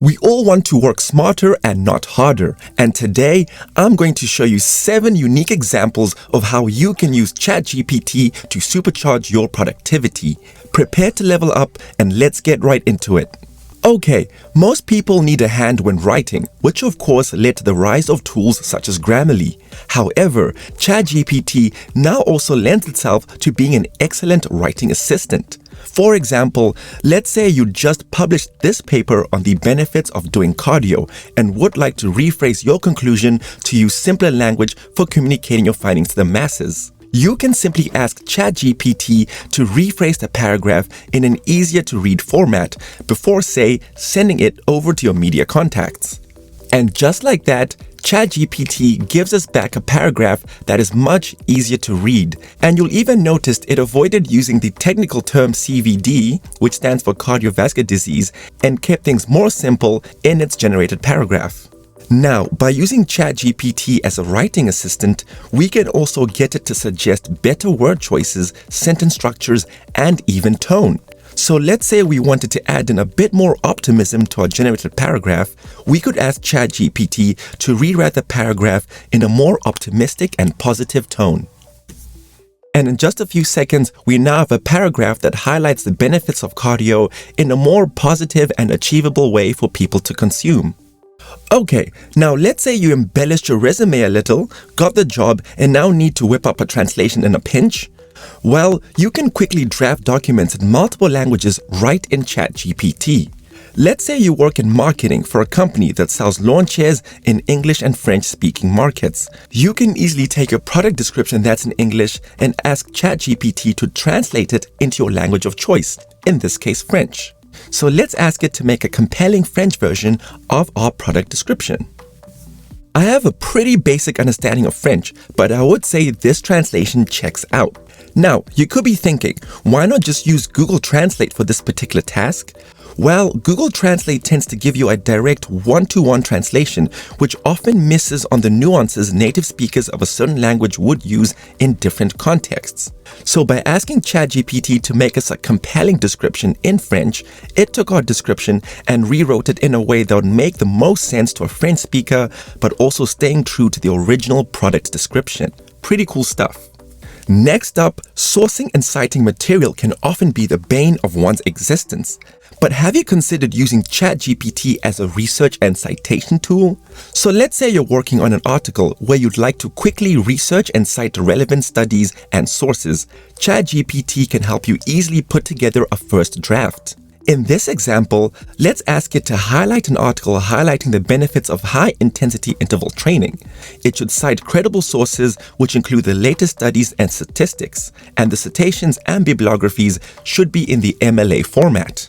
We all want to work smarter and not harder, and today I'm going to show you 7 unique examples of how you can use ChatGPT to supercharge your productivity. Prepare to level up and let's get right into it. Okay, most people need a hand when writing, which of course led to the rise of tools such as Grammarly. However, ChatGPT now also lends itself to being an excellent writing assistant. For example, let's say you just published this paper on the benefits of doing cardio and would like to rephrase your conclusion to use simpler language for communicating your findings to the masses. You can simply ask ChatGPT to rephrase the paragraph in an easier to read format before, say, sending it over to your media contacts. And just like that, ChatGPT gives us back a paragraph that is much easier to read. And you'll even notice it avoided using the technical term CVD, which stands for cardiovascular disease, and kept things more simple in its generated paragraph. Now, by using ChatGPT as a writing assistant, we can also get it to suggest better word choices, sentence structures, and even tone. So let's say we wanted to add in a bit more optimism to our generated paragraph, we could ask ChatGPT to rewrite the paragraph in a more optimistic and positive tone. And in just a few seconds, we now have a paragraph that highlights the benefits of cardio in a more positive and achievable way for people to consume. Okay, now let's say you embellished your resume a little, got the job, and now need to whip up a translation in a pinch. Well, you can quickly draft documents in multiple languages right in ChatGPT. Let's say you work in marketing for a company that sells lawn chairs in English and French-speaking markets. You can easily take a product description that's in English and ask ChatGPT to translate it into your language of choice, in this case French. So let's ask it to make a compelling French version of our product description. I have a pretty basic understanding of French, but I would say this translation checks out. Now, you could be thinking, why not just use Google Translate for this particular task? Well, Google Translate tends to give you a direct one-to-one translation, which often misses on the nuances native speakers of a certain language would use in different contexts. So by asking ChatGPT to make us a compelling description in French, it took our description and rewrote it in a way that would make the most sense to a French speaker, but also staying true to the original product description. Pretty cool stuff. Next up, sourcing and citing material can often be the bane of one's existence. But have you considered using ChatGPT as a research and citation tool? So let's say you're working on an article where you'd like to quickly research and cite relevant studies and sources. ChatGPT can help you easily put together a first draft. In this example, let's ask it to highlight an article highlighting the benefits of high-intensity interval training. It should cite credible sources which include the latest studies and statistics, and the citations and bibliographies should be in the MLA format.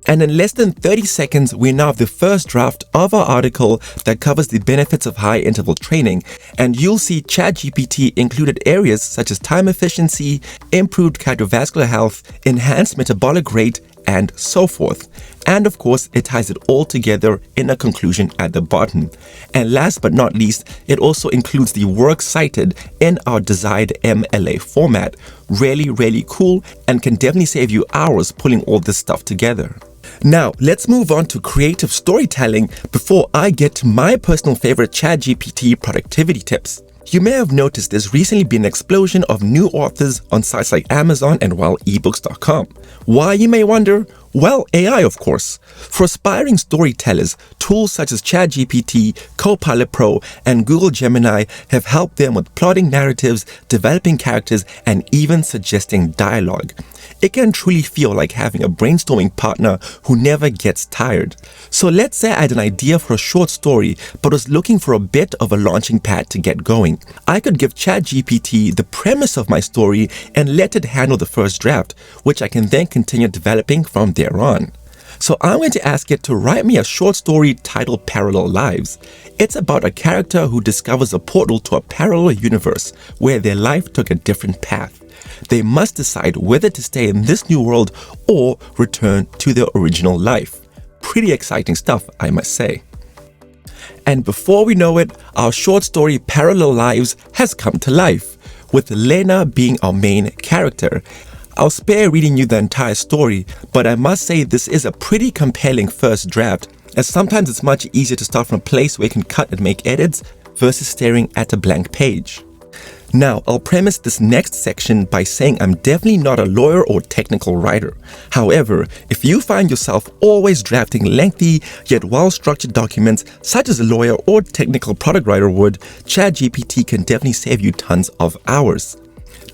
And in less than 30 seconds, we now have the first draft of our article that covers the benefits of high-interval training, and you'll see ChatGPT included areas such as time efficiency, improved cardiovascular health, enhanced metabolic rate, and so forth. And of course, it ties it all together in a conclusion at the bottom. And last but not least, it also includes the work cited in our desired MLA format. Really cool, and can definitely save you hours pulling all this stuff together. Now, let's move on to creative storytelling before I get to my personal favorite ChatGPT productivity tips. You may have noticed there's recently been an explosion of new authors on sites like Amazon and eBooks.com. Why, you may wonder? Well, AI, of course. For aspiring storytellers, tools such as ChatGPT, Copilot Pro, and Google Gemini have helped them with plotting narratives, developing characters, and even suggesting dialogue. It can truly feel like having a brainstorming partner who never gets tired. So let's say I had an idea for a short story, but was looking for a bit of a launching pad to get going. I could give ChatGPT the premise of my story and let it handle the first draft, which I can then continue developing from there on. So I'm going to ask it to write me a short story titled Parallel Lives. It's about a character who discovers a portal to a parallel universe where their life took a different path. They must decide whether to stay in this new world or return to their original life. Pretty exciting stuff, I must say. And before we know it, our short story Parallel Lives has come to life, with Lena being our main character. I'll spare reading you the entire story, but I must say this is a pretty compelling first draft, as sometimes it's much easier to start from a place where you can cut and make edits versus staring at a blank page. Now, I'll premise this next section by saying I'm definitely not a lawyer or technical writer. However, if you find yourself always drafting lengthy yet well-structured documents such as a lawyer or technical product writer would, ChatGPT can definitely save you tons of hours.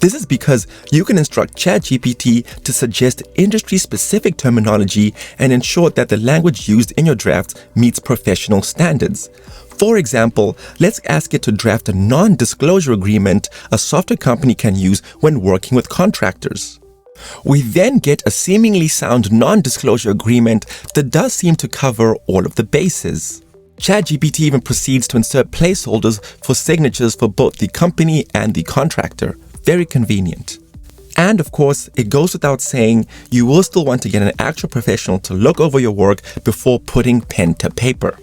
This is because you can instruct ChatGPT to suggest industry-specific terminology and ensure that the language used in your drafts meets professional standards. For example, let's ask it to draft a non-disclosure agreement a software company can use when working with contractors. We then get a seemingly sound non-disclosure agreement that does seem to cover all of the bases. ChatGPT even proceeds to insert placeholders for signatures for both the company and the contractor. Very convenient. And of course, it goes without saying, you will still want to get an actual professional to look over your work before putting pen to paper.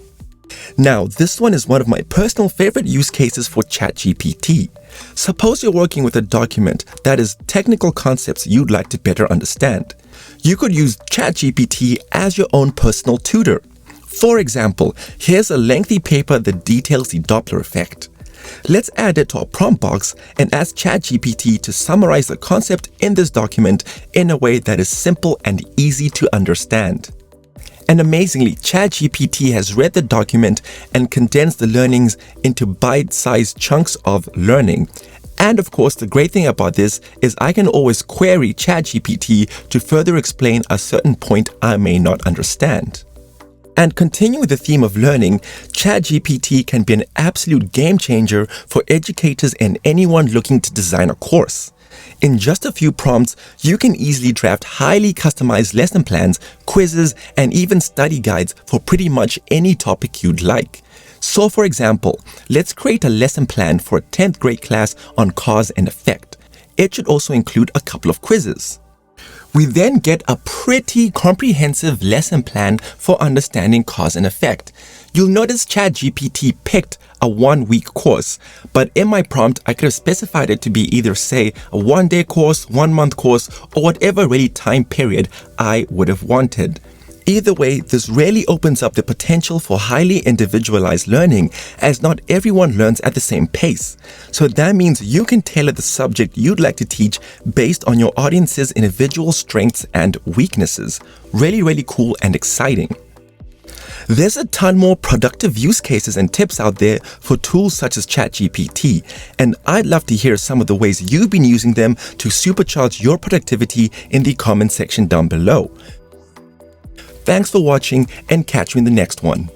Now, this one is one of my personal favorite use cases for ChatGPT. Suppose you're working with a document that is technical concepts you'd like to better understand. You could use ChatGPT as your own personal tutor. For example, here's a lengthy paper that details the Doppler effect. Let's add it to our prompt box and ask ChatGPT to summarize the concept in this document in a way that is simple and easy to understand. And amazingly, ChatGPT has read the document and condensed the learnings into bite-sized chunks of learning. And of course, the great thing about this is I can always query ChatGPT to further explain a certain point I may not understand. And continuing with the theme of learning, ChatGPT can be an absolute game changer for educators and anyone looking to design a course. In just a few prompts, you can easily draft highly customized lesson plans, quizzes, and even study guides for pretty much any topic you'd like. So for example, let's create a lesson plan for a 10th grade class on cause and effect. It should also include a couple of quizzes. We then get a pretty comprehensive lesson plan for understanding cause and effect. You'll notice ChatGPT picked a 1-week course, but in my prompt, I could have specified it to be either, say, a 1-day course, 1-month course, or whatever really time period I would have wanted. Either way, this really opens up the potential for highly individualized learning, as not everyone learns at the same pace. So that means you can tailor the subject you'd like to teach based on your audience's individual strengths and weaknesses. Really, really cool and exciting. There's a ton more productive use cases and tips out there for tools such as ChatGPT, and I'd love to hear some of the ways you've been using them to supercharge your productivity in the comment section down below. Thanks for watching and catch you in the next one.